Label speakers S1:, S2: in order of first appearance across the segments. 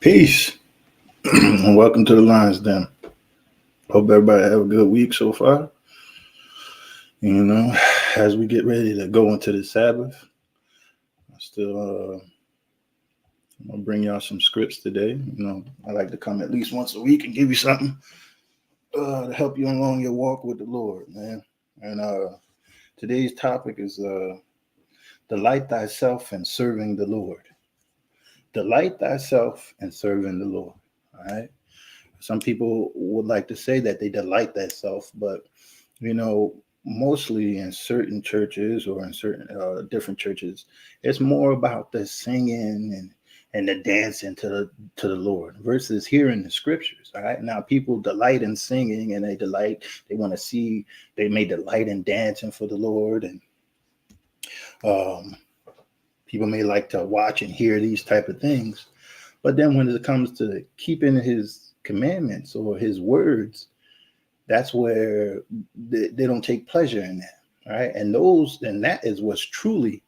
S1: Peace and welcome to the Lions Den. Hope everybody have a good week so far. As we get ready to go into the Sabbath, I'm gonna bring y'all some scripts today. I like to come at least once a week and give you something to help you along your walk with the Lord, man. And today's topic is delight thyself in serving the Lord. Delight thyself in serving the Lord. All right. Some people would like to say that they delight thyself, but mostly in certain churches or in certain different churches, it's more about the singing and the dancing to the Lord versus hearing the scriptures. All right. Now people delight in singing and they want to see, they may delight in dancing for the Lord. And people may like to watch and hear these type of things. But then when it comes to keeping his commandments or his words, that's where they don't take pleasure in that. All right. And that is what's truly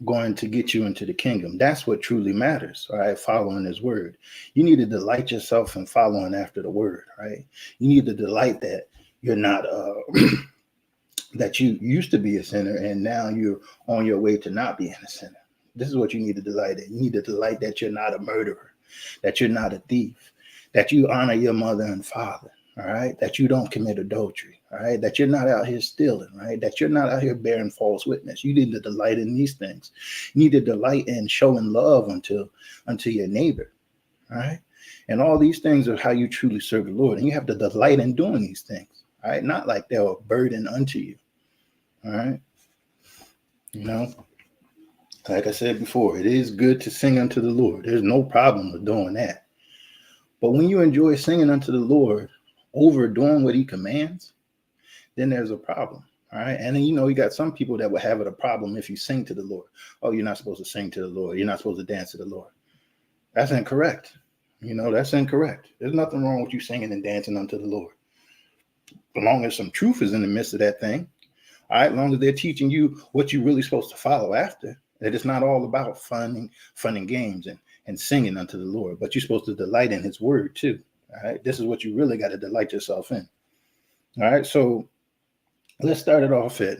S1: going to get you into the kingdom. That's what truly matters. All right. Following his word. You need to delight yourself in following after the word. Right. You need to delight that you're not that you used to be a sinner and now you're on your way to not being a sinner. This is what you need to delight in. You need to delight that you're not a murderer, that you're not a thief, that you honor your mother and father, all right? That you don't commit adultery, all right? That you're not out here stealing, right? That you're not out here bearing false witness. You need to delight in these things. You need to delight in showing love unto your neighbor, all right? And all these things are how you truly serve the Lord. And you have to delight in doing these things, all right? Not like they're a burden unto you, all right? Like I said before, it is good to sing unto the Lord. There's no problem with doing that. But when you enjoy singing unto the Lord over doing what he commands, then there's a problem. All right. And then, you got some people that will have it a problem if you sing to the Lord. Oh, you're not supposed to sing to the Lord. You're not supposed to dance to the Lord. That's incorrect. That's incorrect. There's nothing wrong with you singing and dancing unto the Lord. As long as some truth is in the midst of that thing. All right. As long as they're teaching you what you're really supposed to follow after. That it's not all about fun and games and singing unto the Lord, but you're supposed to delight in his word too. All right. This is what you really got to delight yourself in. All right. So let's start it off at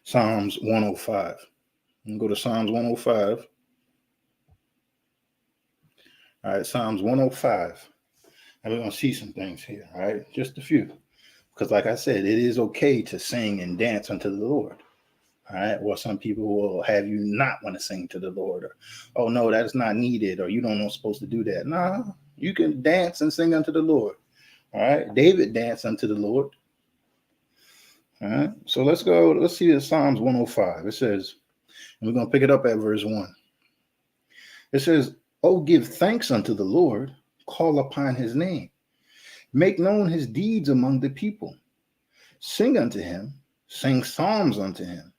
S1: Psalms 105. And go to Psalms 105. All right. Psalms 105. And we're going to see some things here. All right. Just a few. Because like I said, it is okay to sing and dance unto the Lord. All right. Well, some people will have you not want to sing to the Lord, or, oh no, that's not needed, or you don't know supposed to do that. Nah, you can dance and sing unto the Lord. All right. David danced unto the Lord. All right. So let's go. Let's see the Psalms 105. It says, and we're going to pick it up at verse 1. It says, oh, give thanks unto the Lord, call upon his name, make known his deeds among the people, sing unto him, sing psalms unto him.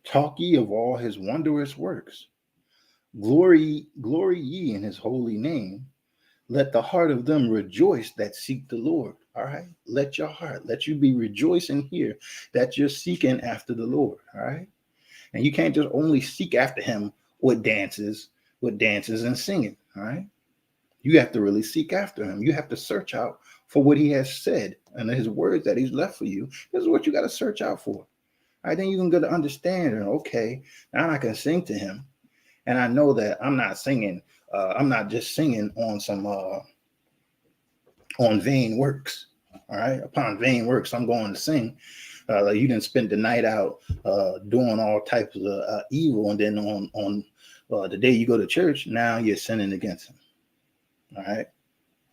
S1: Talk ye of all his wondrous works. Glory ye in his holy name. Let the heart of them rejoice that seek the Lord. All right. Let you be rejoicing here that you're seeking after the Lord. All right. And you can't just only seek after him with dances and singing. All right. You have to really seek after him. You have to search out for what he has said and his words that he's left for you. This is what you got to search out for. All right, then you can get to understand, okay, now I can sing to him. And I know that I'm not singing, I'm not just singing on some, on vain works. All right, upon vain works, I'm going to sing. Like you didn't spend the night out doing all types of evil. And then on the day you go to church, now you're sinning against him. All right,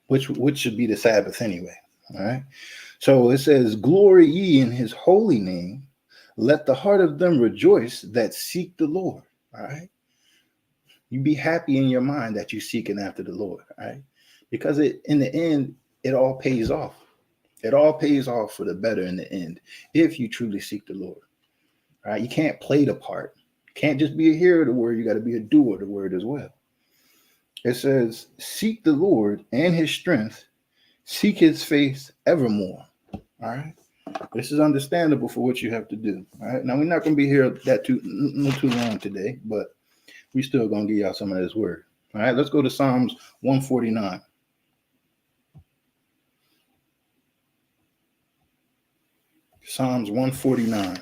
S1: which should be the Sabbath anyway. All right, so it says, glory ye in his holy name. Let the heart of them rejoice that seek the Lord. All right. You be happy in your mind that you're seeking after the Lord. All right. Because in the end, it all pays off. It all pays off for the better in the end if you truly seek the Lord. All right. You can't play the part. You can't just be a hearer of the word. You got to be a doer of the word as well. It says, seek the Lord and his strength. Seek his face evermore. All right. This is understandable for what you have to do. All right. Now, we're not going to be here too long today, but we still going to give y'all some of this word. All right, let's go to Psalms 149. Psalms 149.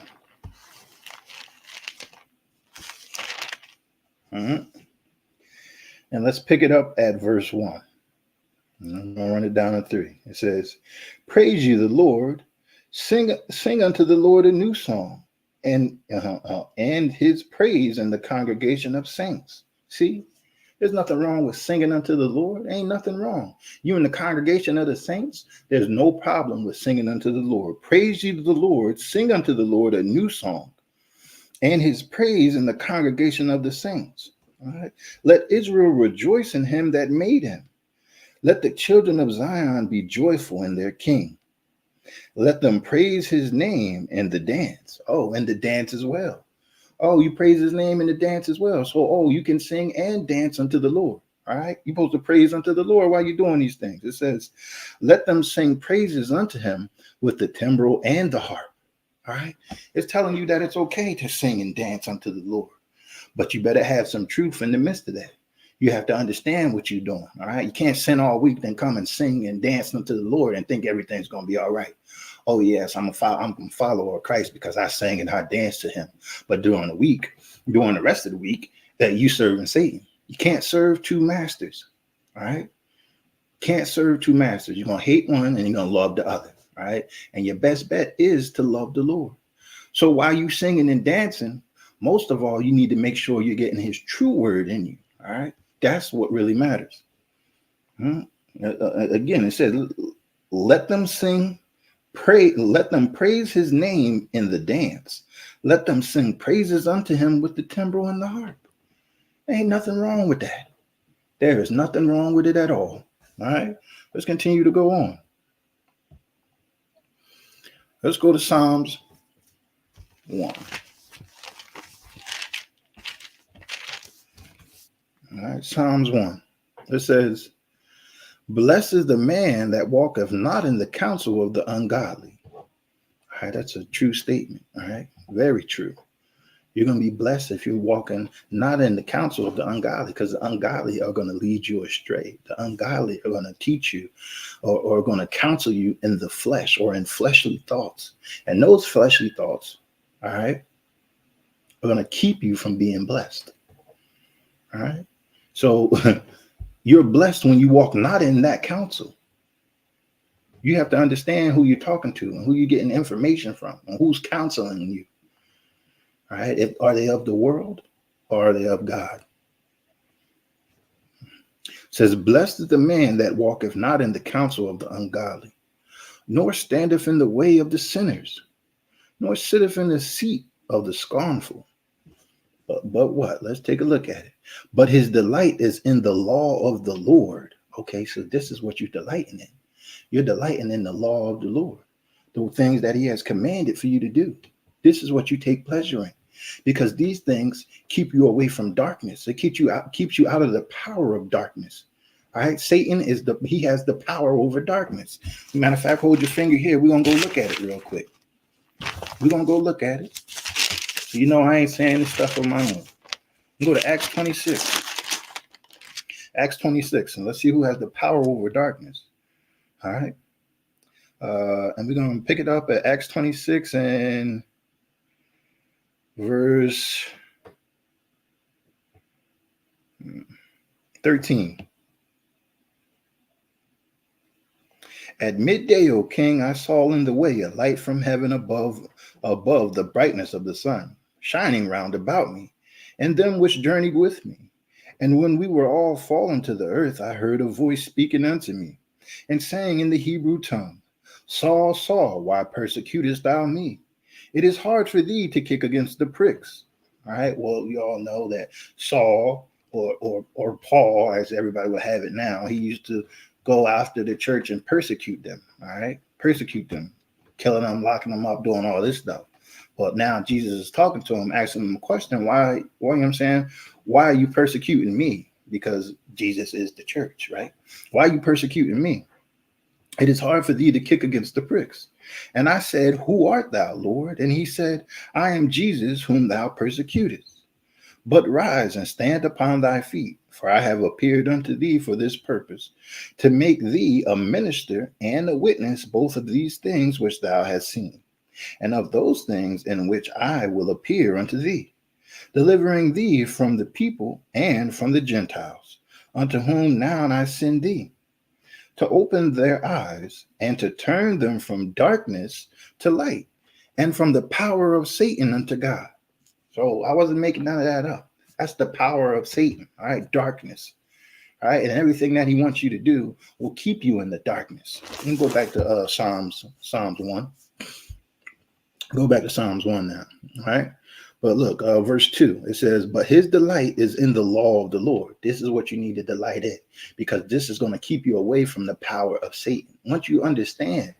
S1: And let's pick it up at verse 1. I'm going to run it down to 3. It says, praise you, the Lord. Sing unto the Lord a new song, and his praise in the congregation of saints. See, there's nothing wrong with singing unto the Lord. Ain't nothing wrong. You in the congregation of the saints, there's no problem with singing unto the Lord. Praise ye the Lord. Sing unto the Lord a new song, and his praise in the congregation of the saints. All right. Let Israel rejoice in him that made him. Let the children of Zion be joyful in their king. Let them praise his name in the dance. Oh, in the dance as well. Oh, you praise his name in the dance as well. So, you can sing and dance unto the Lord. All right. You're supposed to praise unto the Lord while you're doing these things. It says, let them sing praises unto him with the timbrel and the harp. All right. It's telling you that it's okay to sing and dance unto the Lord, but you better have some truth in the midst of that. You have to understand what you're doing. All right. You can't sin all week, then come and sing and dance unto the Lord and think everything's going to be all right. Oh, yes, I'm a follower of Christ because I sang and I danced to him. But during the rest of the week, that you serving Satan. You can't serve two masters. All right. Can't serve two masters. You're going to hate one and you're going to love the other. All right. And your best bet is to love the Lord. So while you singing and dancing, most of all, you need to make sure you're getting his true word in you. All right. That's what really matters. Again, it says, let them sing. Let them praise his name in the dance. Let them sing praises unto him with the timbrel and the harp. There ain't nothing wrong with that. There is nothing wrong with it at all. All right. Let's continue to go on. Let's go to Psalms 1. All right. Psalms 1. It says, blessed is the man that walketh not in the counsel of the ungodly. All right, that's a true statement. All right, very true. You're going to be blessed if you're walking not in the counsel of the ungodly, because the ungodly are going to lead you astray. The ungodly are going to teach you or going to counsel you in the flesh or in fleshly thoughts. And those fleshly thoughts, all right, are going to keep you from being blessed. All right, so you're blessed when you walk not in that counsel. You have to understand who you're talking to and who you're getting information from and who's counseling you. All right. Are they of the world or are they of God? It says, blessed is the man that walketh not in the counsel of the ungodly, nor standeth in the way of the sinners, nor sitteth in the seat of the scornful. But what? Let's take a look at it. But his delight is in the law of the Lord. Okay, so this is what you're delighting in. You're delighting in the law of the Lord, the things that he has commanded for you to do. This is what you take pleasure in, because these things keep you away from darkness. It keeps you out of the power of darkness. All right. Satan he has the power over darkness. Matter of fact, hold your finger here. We're going to go look at it real quick. We're going to go look at it. So you know I ain't saying this stuff on my own. Go to Acts 26. Acts 26, and let's see who has the power over darkness. All right. And we're going to pick it up at Acts 26 and verse 13. At midday, O king, I saw in the way a light from heaven above the brightness of the sun, shining round about me, and them which journeyed with me. And when we were all fallen to the earth, I heard a voice speaking unto me, and saying in the Hebrew tongue, Saul, Saul, why persecutest thou me? It is hard for thee to kick against the pricks. All right. Well, you all know that Saul or Paul, as everybody will have it now, he used to go after the church and persecute them. All right. Persecute them, killing them, locking them up, doing all this stuff. But now Jesus is talking to him, asking him a question. Why, you know what I'm saying? Why are you persecuting me? Because Jesus is the church, right? Why are you persecuting me? It is hard for thee to kick against the pricks. And I said, who art thou, Lord? And he said, I am Jesus whom thou persecutest. But rise and stand upon thy feet, for I have appeared unto thee for this purpose, to make thee a minister and a witness both of these things which thou hast seen, and of those things in which I will appear unto thee, delivering thee from the people and from the Gentiles, unto whom now I send thee, to open their eyes and to turn them from darkness to light, and from the power of Satan unto God. So I wasn't making none of that up. That's the power of Satan, all right? Darkness, all right? And everything that he wants you to do will keep you in the darkness. Let me go back to Psalms 1. Go back to Psalms 1 now, all right? But look, verse 2, it says, but his delight is in the law of the Lord. This is what you need to delight in, because this is going to keep you away from the power of Satan. Once you understand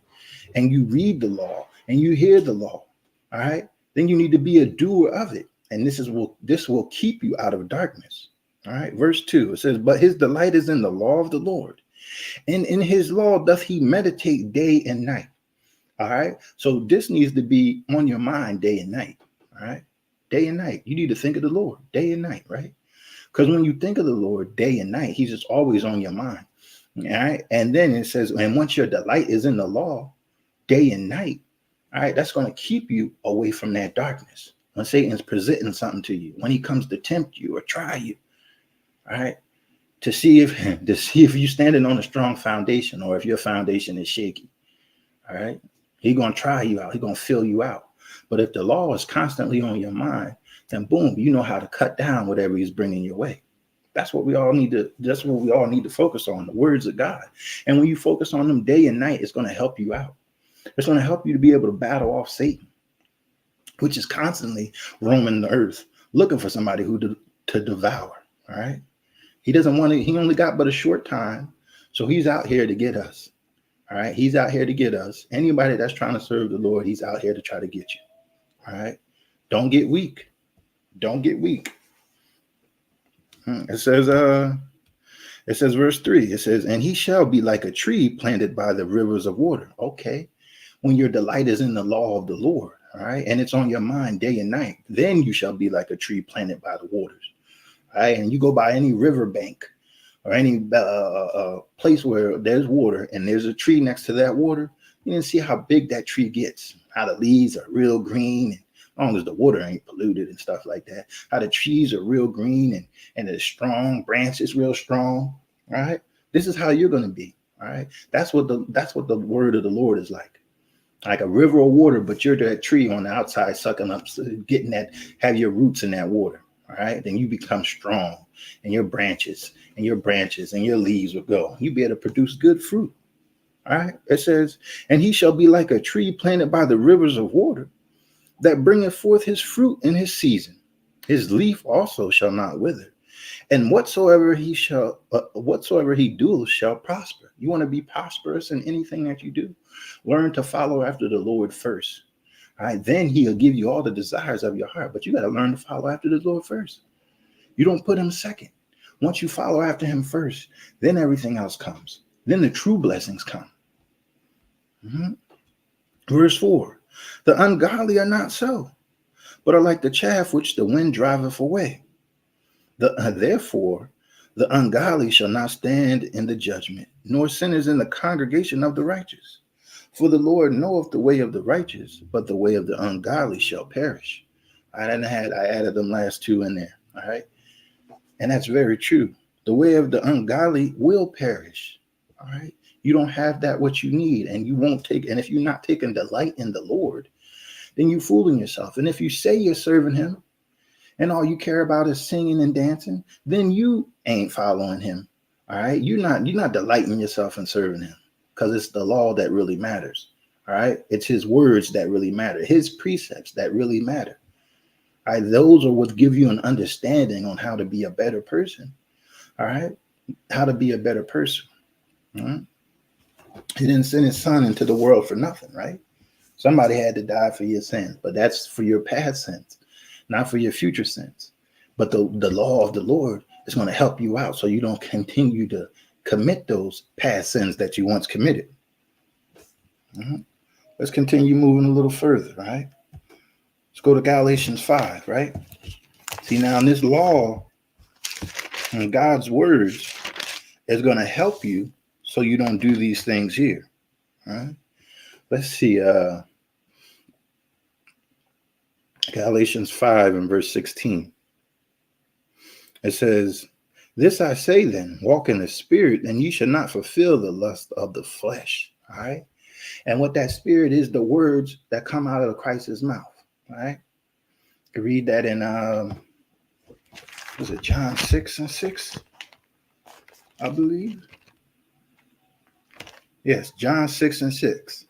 S1: and you read the law and you hear the law, all right, then you need to be a doer of it. And this will keep you out of darkness. All right, verse 2, it says, but his delight is in the law of the Lord, and in his law doth he meditate day and night. All right, so this needs to be on your mind day and night. All right, day and night. You need to think of the Lord day and night, right? Because when you think of the Lord day and night, he's just always on your mind. All right, and then it says, and once your delight is in the law day and night, all right, that's going to keep you away from that darkness. When Satan's presenting something to you, when he comes to tempt you or try you, all right, to see if you're standing on a strong foundation or if your foundation is shaky, all right, he's going to try you out. He's going to fill you out. But if the law is constantly on your mind, then boom, you know how to cut down whatever he's bringing your way. That's what we all need to focus on, the words of God. And when you focus on them day and night, it's going to help you out. It's going to help you to be able to battle off Satan, which is constantly roaming the earth, looking for somebody to devour. All right. He only got but a short time. So he's out here to get us. All right. He's out here to get us. Anybody that's trying to serve the Lord, he's out here to try to get you. All right. Don't get weak. Don't get weak. It says verse 3, it says, and he shall be like a tree planted by the rivers of water. Okay. When your delight is in the law of the Lord, all right, and it's on your mind day and night, then you shall be like a tree planted by the waters. All right. And you go by any river bank or any place where there's water and there's a tree next to that water, you can see how big that tree gets, how the leaves are real green, and as long as the water ain't polluted and stuff like that, how the trees are real green and the strong branches real strong. All right. This is how you're going to be. All right. That's what the word of the Lord is like a river of water, but you're that tree on the outside sucking up, getting that, have your roots in that water. All right. Then you become strong, and your branches and your leaves will go. You'll be able to produce good fruit. All right. It says, and he shall be like a tree planted by the rivers of water, that bringeth forth his fruit in his season. His leaf also shall not wither, and whatsoever he doeth shall prosper. You want to be prosperous in anything that you do? Learn to follow after the Lord first. All right, then he'll give you all the desires of your heart. But you got to learn to follow after the Lord first. You don't put him second. Once you follow after him first, then everything else comes. Then the true blessings come. Verse 4, the ungodly are not so, but are like the chaff which the wind driveth away. Therefore, the ungodly shall not stand in the judgment, nor sinners in the congregation of the righteous. For the Lord knoweth the way of the righteous, but the way of the ungodly shall perish. I added them last two in there. All right. And that's very true. The way of the ungodly will perish. All right. You don't have that what you need, and you won't take. And if you're not taking delight in the Lord, then you're fooling yourself. And if you say you're serving him and all you care about is singing and dancing, then you ain't following him. All right. You're not delighting yourself in serving him, because it's the law that really matters. All right. It's his words that really matter. His precepts that really matter. All right. Those are what give you an understanding on how to be a better person. All right. How to be a better person. All right? He didn't send his son into the world for nothing, right? Somebody had to die for your sins, but that's for your past sins, not for your future sins. But the law of the Lord is going to help you out so you don't continue to commit those past sins that you once committed. Let's continue moving a little further, right? Let's go to Galatians 5, right? See, now this law and God's words is going to help you so you don't do these things here. Right? Let's see. Galatians 5 and verse 16. It says, "This I say then, walk in the spirit, and ye shall not fulfill the lust of the flesh." All right. And what that spirit is, the words that come out of Christ's mouth. All right. You read that in was it John 6 and 6? I believe. Yes, John 6 and 6.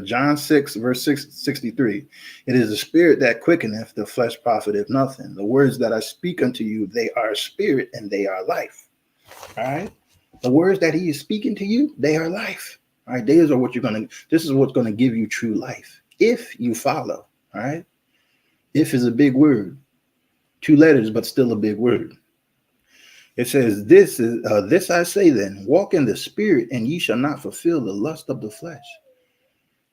S1: John 6, verse 63. "It is the spirit that quickeneth, the flesh profiteth nothing. The words that I speak unto you, they are spirit and they are life." All right. The words that he is speaking to you, they are life. All right. These are what this is what's going to give you true life if you follow. All right. If is a big word, 2 letters, but still a big word. It says, "This I say then, walk in the spirit, and ye shall not fulfill the lust of the flesh."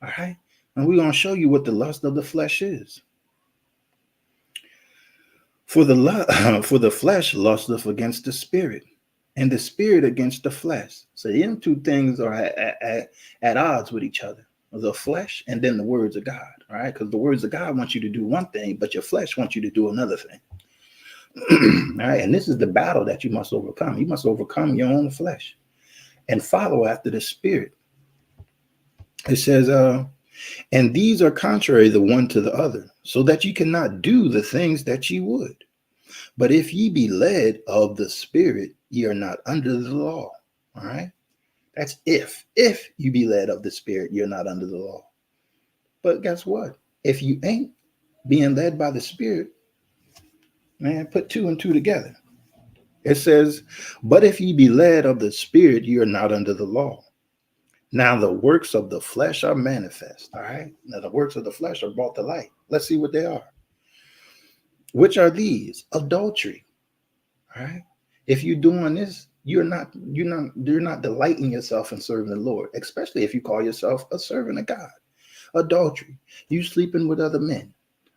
S1: All right. And we're going to show you what the lust of the flesh is. For the flesh lusteth against the spirit, and the spirit against the flesh. So them two things are at odds with each other. The flesh and then the words of God. All right. Because the words of God want you to do one thing, but your flesh wants you to do another thing. All right, and this is the battle that you must overcome. You must overcome your own flesh and follow after the spirit. It says, "And these are contrary the one to the other, so that you cannot do the things that ye would. But if ye be led of the spirit, ye are not under the law." All right, that's if you be led of the spirit, you're not under the law. But guess what? If you ain't being led by the spirit, man, put 2 and 2 together. It says, "But if ye be led of the spirit, ye are not under the law. Now the works of the flesh are manifest." All right. Now the works of the flesh are brought to light. Let's see what they are. "Which are these? Adultery." All right. If you're doing this, you're not delighting yourself in serving the Lord, especially if you call yourself a servant of God. Adultery. You sleeping with other men.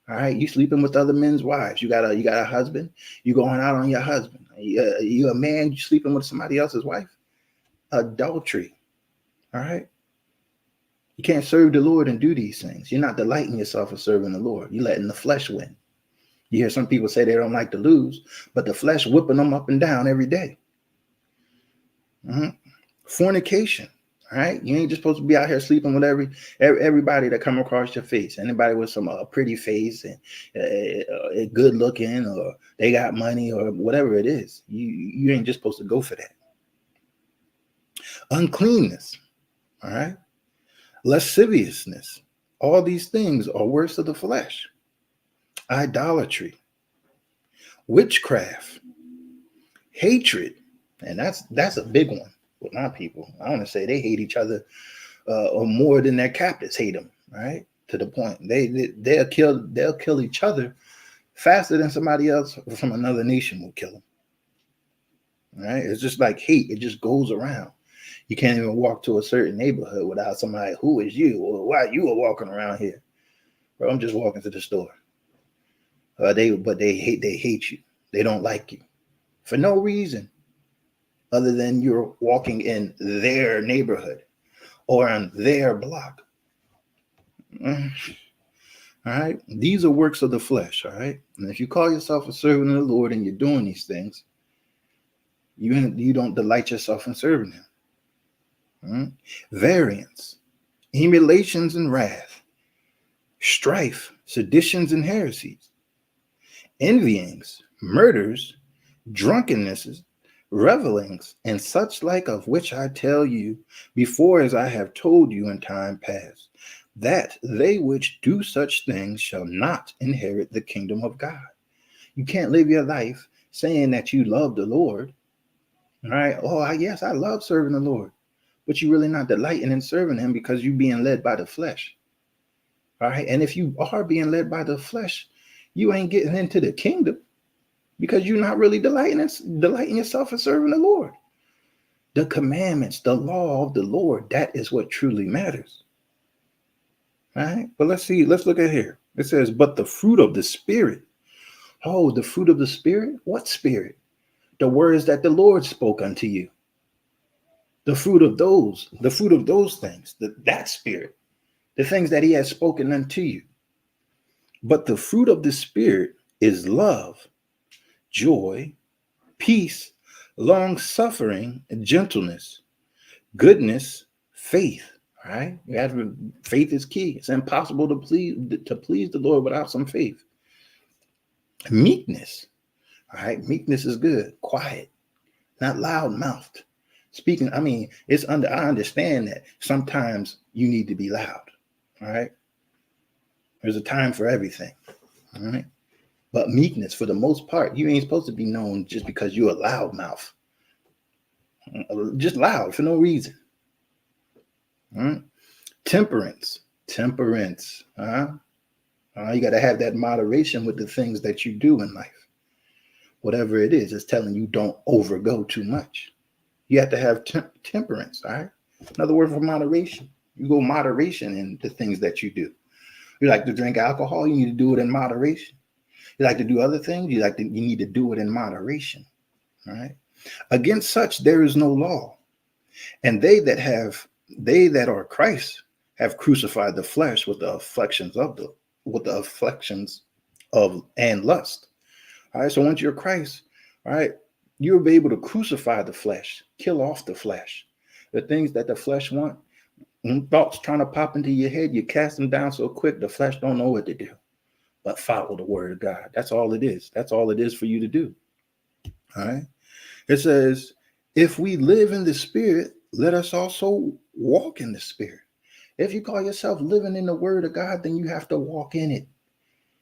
S1: All right, you sleeping with other men's wives. You got a husband. You going out on your husband. You a man. You sleeping with somebody else's wife. Adultery. All right. You can't serve the Lord and do these things. You're not delighting yourself in serving the Lord. You're letting the flesh win. You hear some people say they don't like to lose, but the flesh whipping them up and down every day. Fornication. All right, you ain't just supposed to be out here sleeping with everybody that come across your face. Anybody with some pretty face and good looking, or they got money, or whatever it is. You ain't just supposed to go for that. Uncleanness. All right, lasciviousness. All these things are works of the flesh. Idolatry, witchcraft, hatred, and that's a big one with my people. I want to say they hate each other or more than their captors hate them, right? To the point they'll kill each other faster than somebody else from another nation will kill them. Right? It's just like hate. It just goes around. You can't even walk to a certain neighborhood without somebody, "Who is you?" or "Why you are walking around here?" Bro, I'm just walking to the store. They hate you. They don't like you for no reason other than you're walking in their neighborhood or on their block. All right. These are works of the flesh. All right. And if you call yourself a servant of the Lord and you're doing these things, you don't delight yourself in serving him. Variance, emulations and wrath, strife, seditions and heresies, envyings, murders, drunkennesses, revelings, and such like, of which I tell you before, as I have told you in time past, that they which do such things shall not inherit the kingdom of God. You can't live your life saying that you love the Lord. All right. Oh, yes, I love serving the Lord. But you're really not delighting in serving him because you're being led by the flesh. All right. And if you are being led by the flesh, you ain't getting into the kingdom because you're not really delighting yourself in serving the Lord. The commandments, the law of the Lord, that is what truly matters. All right. But let's look at here. It says, "But the fruit of the Spirit Oh, the fruit of the Spirit? What Spirit? The words that the Lord spoke unto you. The fruit of those things, that Spirit, the things that he has spoken unto you. But the fruit of the Spirit is love, joy, peace, long suffering, gentleness, goodness, faith. All right. Faith is key. It's impossible to please the Lord without some faith. Meekness. All right. Meekness is good. Quiet, not loud mouthed. Speaking, I understand that sometimes you need to be loud. All right. There's a time for everything. All right. But meekness, for the most part, you ain't supposed to be known just because you're a loud mouth. Just loud for no reason. All right. Temperance. You got to have that moderation with the things that you do in life. Whatever it is, it's telling you don't overgo too much. You have to have temperance. All right. Another word for moderation. You go moderation in the things that you do. You like to drink alcohol, you need to do it in moderation. You like to do other things, you need to do it in moderation. All right. Against such there is no law. And they that are Christ have crucified the flesh with the affections of and lust. All right. So once you're Christ, all right, you'll be able to crucify the flesh, kill off the flesh. The things that the flesh want, thoughts trying to pop into your head, you cast them down so quick, the flesh don't know what to do. But follow the word of God. That's all it is. That's all it is for you to do. All right. It says, if we live in the Spirit, let us also walk in the Spirit. If you call yourself living in the word of God, then you have to walk in it.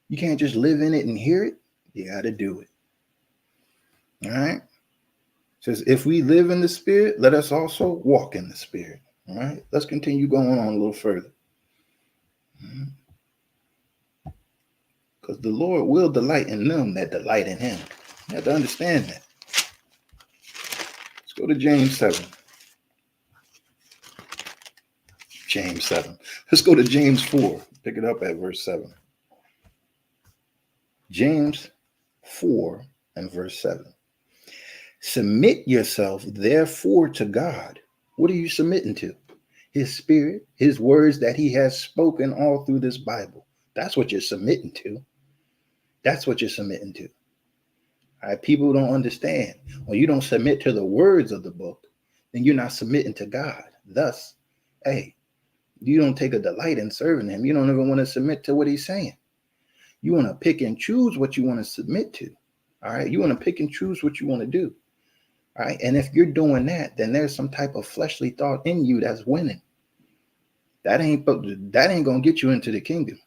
S1: You can't just live in it and hear it. You got to do it. All right. It says, if we live in the Spirit, let us also walk in the Spirit. All right. Let's continue going on a little further. Because the Lord will delight in them that delight in him. You have to understand that. Let's go to James 7. James 7. Let's go to James 4. Pick it up at verse 7. James 4 and verse 7. Submit yourself, therefore, to God. What are you submitting to? His Spirit, his words that he has spoken all through this Bible. That's what you're submitting to. That's what you're submitting to. All right, people don't understand. When you don't submit to the words of the book, then you're not submitting to God. Thus, hey, you don't take a delight in serving him. You don't even want to submit to what he's saying. You want to pick and choose what you want to submit to. All right, you want to pick and choose what you want to do. All right, and if you're doing that, then there's some type of fleshly thought in you that's winning. That ain't gonna get you into the kingdom.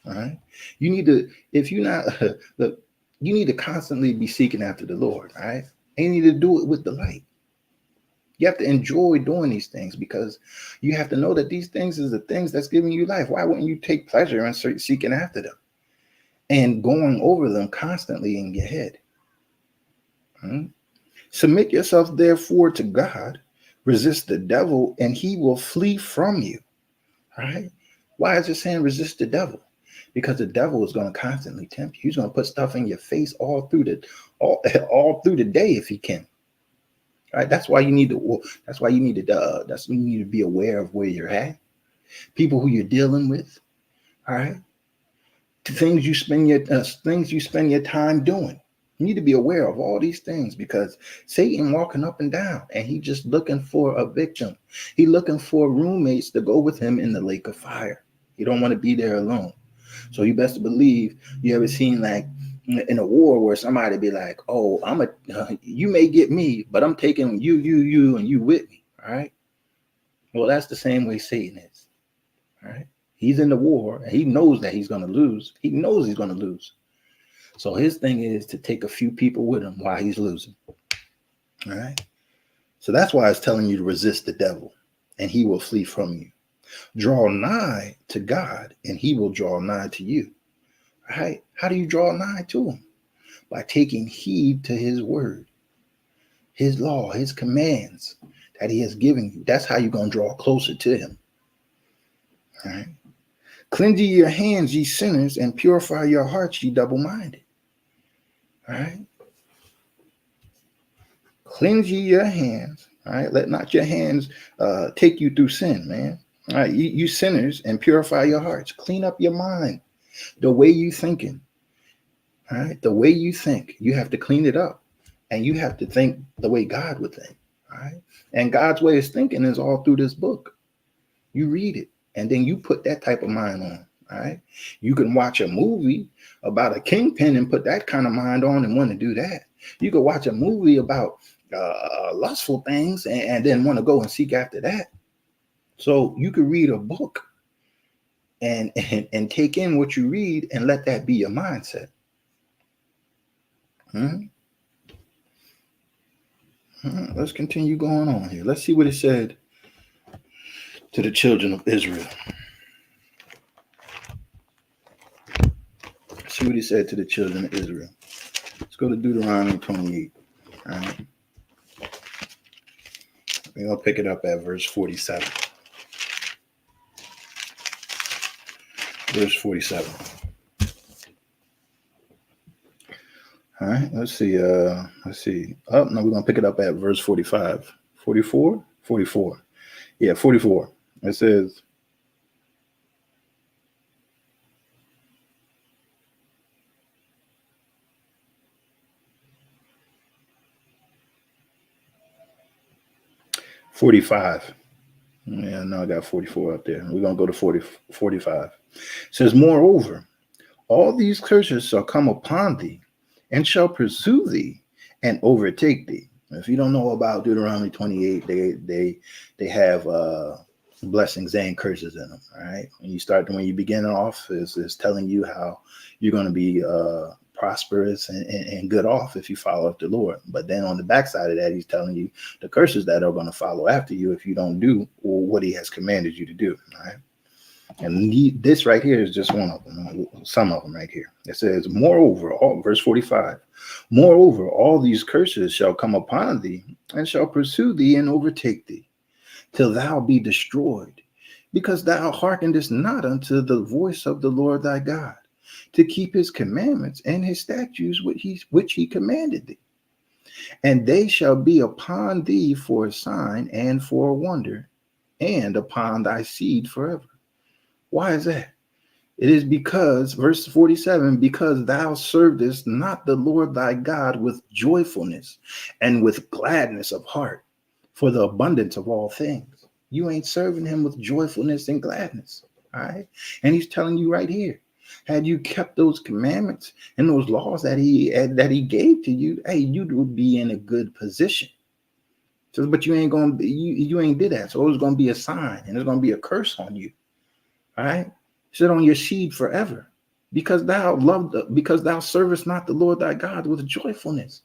S1: All right, you need to, if you're not, look, you need to constantly be seeking after the Lord. All right, and you need to do it with delight. You have to enjoy doing these things because you have to know that these things is the things that's giving you life. Why wouldn't you take pleasure in seeking after them and going over them constantly in your head? Submit yourself, therefore, to God. Resist the devil, and he will flee from you. All right? Why is it saying resist the devil? Because the devil is going to constantly tempt you. He's going to put stuff in your face all through the day if he can. All right? That's why you need to be aware of where you're at, people who you're dealing with. All right? Things you spend your time doing. You need to be aware of all these things because Satan walking up and down and he just looking for a victim. He looking for roommates to go with him in the lake of fire. You don't want to be there alone. So you best believe, you ever seen like in a war where somebody be like, oh, you may get me, but I'm taking you, and you with me. All right. Well, that's the same way Satan is. All right. He's in the war and he knows that he's going to lose. He knows he's going to lose. So his thing is to take a few people with him while he's losing. All right. So that's why it's telling you to resist the devil and he will flee from you. Draw nigh to God and he will draw nigh to you. All right. How do you draw nigh to him? By taking heed to his word, his law, his commands that he has given you. That's how you're going to draw closer to him. All right. Cleanse ye your hands, ye sinners, and purify your hearts, ye double-minded. All right. Cleanse ye your hands. All right. Let not your hands take you through sin, man. All right. You sinners, and purify your hearts. Clean up your mind. The way you thinking. All right. The way you think, you have to clean it up. And you have to think the way God would think. All right. And God's way of thinking is all through this book. You read it, and then you put that type of mind on. All right. You can watch a movie about a kingpin and put that kind of mind on and want to do that. You could watch a movie about lustful things and then want to go and seek after that. So you could read a book and take in what you read and let that be your mindset. Let's continue going on here. Let's see what it said to the children of Israel. See what he said to the children of Israel. Let's go to Deuteronomy 28. All right. We're going to pick it up at verse 47. Verse 47. All right. Let's see. Oh, no, we're going to pick it up at verse 45. 44? 44. Yeah, 44. It says, "45." Yeah, no, I got 44 up there. We're going to go to 45. It says, "Moreover, all these curses shall come upon thee, and shall pursue thee, and overtake thee." If you don't know about Deuteronomy 28, they have blessings and curses in them. All right. When you begin off, is telling you how you're going to be prosperous and good off if you follow up the Lord. But then on the backside of that, he's telling you the curses that are going to follow after you if you don't do what he has commanded you to do. All right. And this right here is just one of them, some of them right here. It says, "Moreover," verse 45, "Moreover, all these curses shall come upon thee, and shall pursue thee and overtake thee, till thou be destroyed, because thou hearkenest not unto the voice of the Lord thy God, to keep his commandments and his statutes which he commanded thee. And they shall be upon thee for a sign and for a wonder, and upon thy seed forever." Why is that? It is because, verse 47, "because thou servedest not the Lord thy God with joyfulness and with gladness of heart, for the abundance of all things." You ain't serving him with joyfulness and gladness. All right. And he's telling you right here, had you kept those commandments and those laws that he gave to you, hey, you would be in a good position. So, but you ain't gonna be, you ain't did that. So it's gonna be a sign, and it's gonna be a curse on you. All right. Sit on your seed forever, because thou servest not the Lord thy God with joyfulness.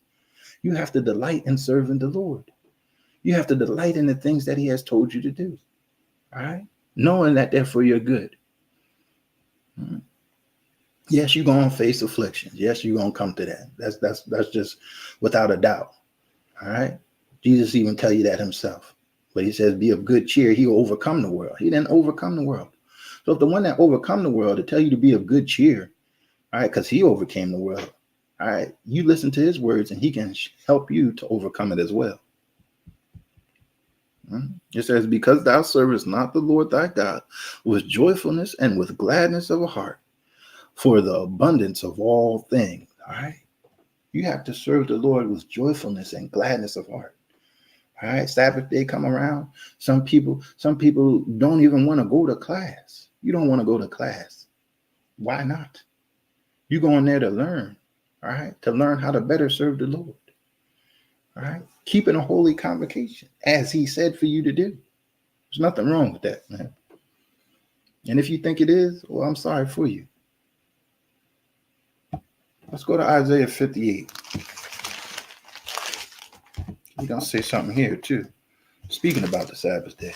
S1: You have to delight in serving the Lord. You have to delight in the things that he has told you to do. All right. Knowing that they're for your good. Yes, you're going to face afflictions. Yes, you're going to come to that. That's just without a doubt. All right. Jesus even tell you that himself. But he says, "Be of good cheer. He will overcome the world." He didn't overcome the world. So if the one that overcome the world to tell you to be of good cheer, all right, because he overcame the world, all right, you listen to his words and he can help you to overcome it as well. It says, "Because thou servest not the Lord thy God with joyfulness and with gladness of a heart, for the abundance of all things." All right. You have to serve the Lord with joyfulness and gladness of heart. All right. Sabbath day come around. Some people don't even want to go to class. You don't want to go to class. Why not? You're going there to learn. All right. To learn how to better serve the Lord. All right. Keeping a holy convocation as he said for you to do. There's nothing wrong with that, man. And if you think it is, well, I'm sorry for you. Let's go to Isaiah 58. We're going to say something here too. Speaking about the Sabbath day.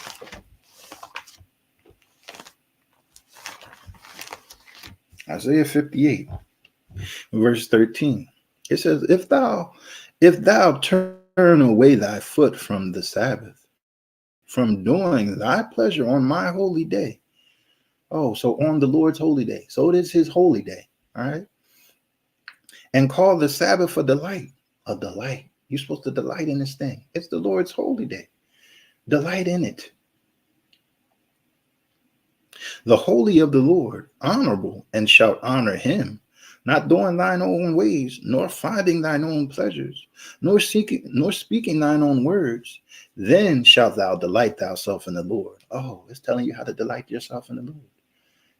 S1: Isaiah 58, verse 13. It says, if thou turn away thy foot from the Sabbath, from doing thy pleasure on my holy day." Oh, so on the Lord's holy day. So it is his holy day. All right. and call the Sabbath a delight. A delight. You're supposed to delight in this thing. It's the Lord's holy day. Delight in it. The holy of the Lord, honorable, and shalt honor him, not doing thine own ways, nor finding thine own pleasures, nor speaking thine own words. Then shalt thou delight thyself in the Lord. Oh, it's telling you how to delight yourself in the Lord.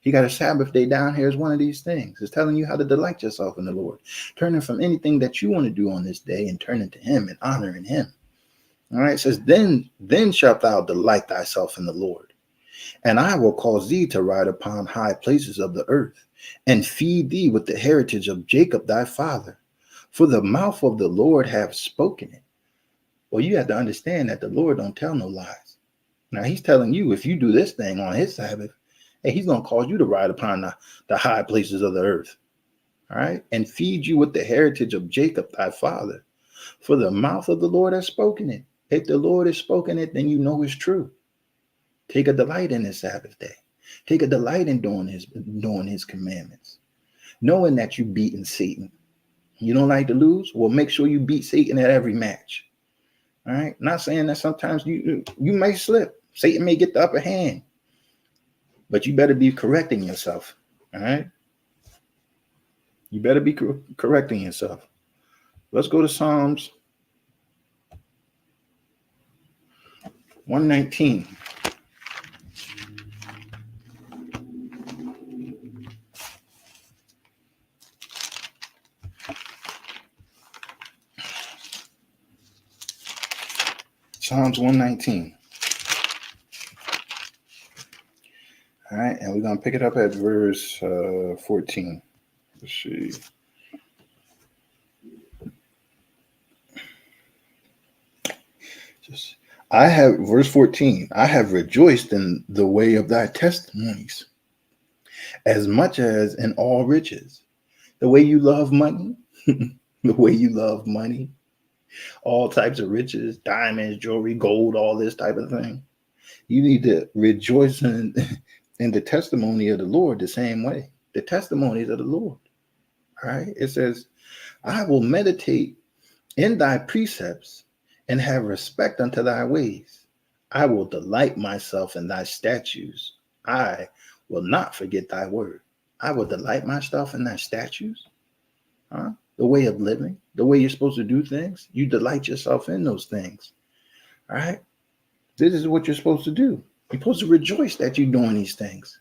S1: You got a Sabbath day down here as one of these things. It's telling you how to delight yourself in the Lord. Turning from anything that you want to do on this day and turning to him and honoring him. All right, it says, then shalt thou delight thyself in the Lord. And I will cause thee to ride upon high places of the earth, and feed thee with the heritage of Jacob thy father. For the mouth of the Lord hath spoken it. Well, you have to understand that the Lord don't tell no lies. Now he's telling you, if you do this thing on his Sabbath, hey, he's going to cause you to ride upon the high places of the earth. All right. And feed you with the heritage of Jacob, thy father. For the mouth of the Lord has spoken it. If the Lord has spoken it, then you know it's true. Take a delight in this Sabbath day. Take a delight in doing his commandments. Knowing that you beating Satan. You don't like to lose? Well, make sure you beat Satan at every match. All right. Not saying that sometimes you may slip. Satan may get the upper hand. But you better be correcting yourself. All right. You better be correcting yourself. Let's go to Psalms 119. Psalms 119. All right, and we're going to pick it up at verse 14. Let's see. Verse 14. I have rejoiced in the way of thy testimonies, as much as in all riches. The way you love money, the way you love money, all types of riches, diamonds, jewelry, gold, all this type of thing. You need to rejoice in the testimony of the Lord the same way. The testimonies of the Lord. All right. It says, I will meditate in thy precepts and have respect unto thy ways. I will delight myself in thy statutes. I will not forget thy word. I will delight myself in thy statutes. Huh? The way of living, the way you're supposed to do things. You delight yourself in those things. All right. This is what you're supposed to do. You're supposed to rejoice that you're doing these things.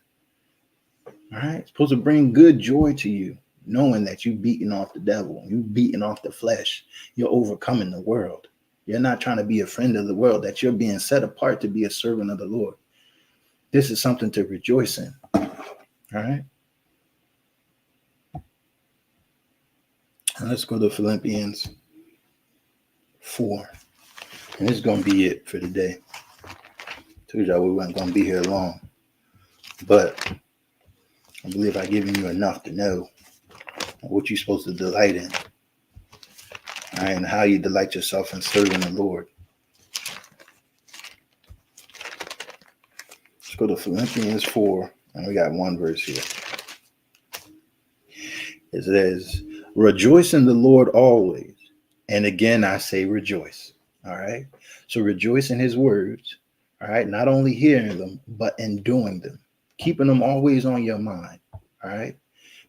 S1: All right. It's supposed to bring good joy to you, knowing that you're beating off the devil, you're beating off the flesh, you're overcoming the world. You're not trying to be a friend of the world, that you're being set apart to be a servant of the Lord. This is something to rejoice in. All right. And let's go to Philippians 4. And this is going to be it for today. Told y'all we weren't going to be here long. But I believe I've given you enough to know what you're supposed to delight in. All right, and how you delight yourself in serving the Lord. Let's go to Philippians 4. And we got one verse here. It says, rejoice in the Lord always. And again, I say rejoice. All right. So rejoice in his words. All right. Not only hearing them, but in doing them. Keeping them always on your mind. All right.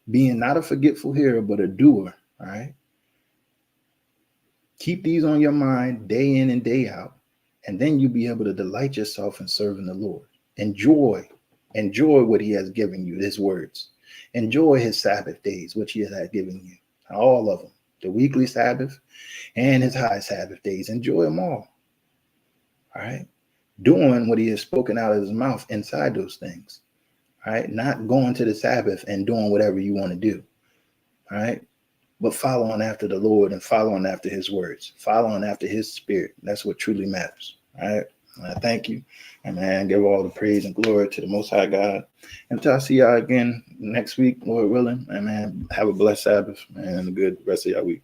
S1: Being not a forgetful hearer, but a doer. All right. Keep these on your mind day in and day out. And then you'll be able to delight yourself in serving the Lord. Enjoy what he has given you, his words. Enjoy his Sabbath days, which he has given you. All of them. The weekly Sabbath and his high Sabbath days. Enjoy them all. All right. Doing what he has spoken out of his mouth inside those things. All right. Not going to the Sabbath and doing whatever you want to do. All right. But following after the Lord and following after his words. Following after his spirit. That's what truly matters. All right. I thank you. And man, give all the praise and glory to the Most High God. Until I see y'all again next week, Lord willing. And man, have a blessed Sabbath and a good rest of y'all week.